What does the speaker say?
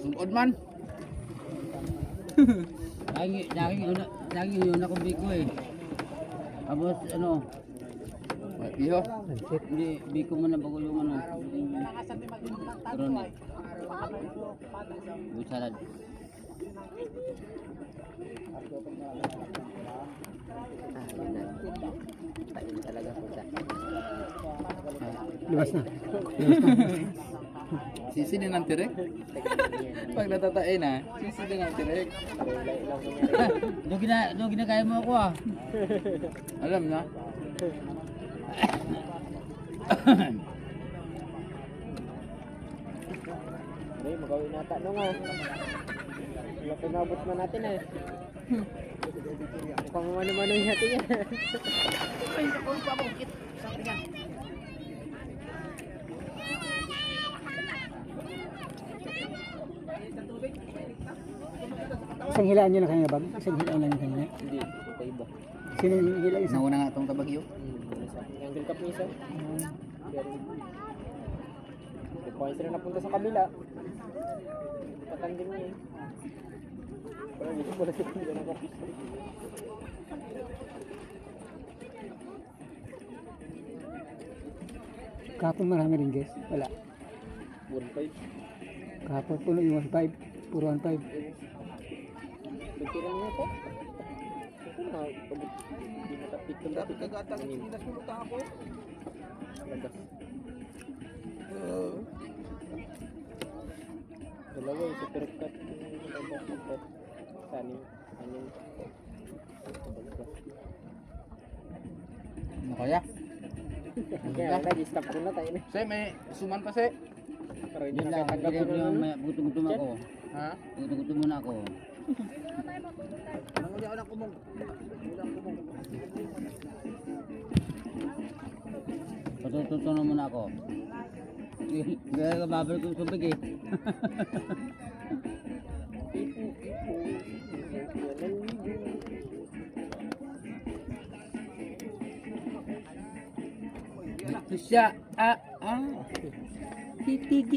Sugod man. Lagi yun ako biko eh. Tapos ano, Iho. hindi, biko mo na bago yung ano. Turon eh. Good salad. Tain talaga po siya. Luwas na. Sisi din ang tirek. Pag natatain na, sisi din ang tirek. Doon ginagaya mo ako ah. Alam na. Hindi, magawin nata no nga. Wala pinabot na natin eh. Mukhang mano-mano yung natin yan. Isang hilaan nyo lang kanina, Bag? Isang hilaan lang yung kanina. Hindi, iba-iba. Sino yung hila isa? Nauna nga itong tabagyo. Isa. Angle cup niya isa. Pero, kung sila napunta sa kabila, patanggal niya eh. Parang hindi mo na siya kung gano'n kapis. Kahapon marami rin, guys. Wala. 1.5. Kahapon puno yung 1.5. Puro 1.5. Bigtiran niya po. Ito na, hindi matapit ng Dapat kagatang inas mo utang ako. Labas. Dalawa yung super cut. Labas ng cut. Sanin. Anin. Ano kaya? Kaya nag-stop ko na tayo na. Say, may suman pa say. Pero hindi Yun lang, nakatanggap ko yung na. may gutom-gutom ako. Ha? Gutom-gutom muna ako. Nanguli ako ng kumong. Patututunan muna ako. Kaya babalik ko yung tubig eh. Ito siya. Titigil.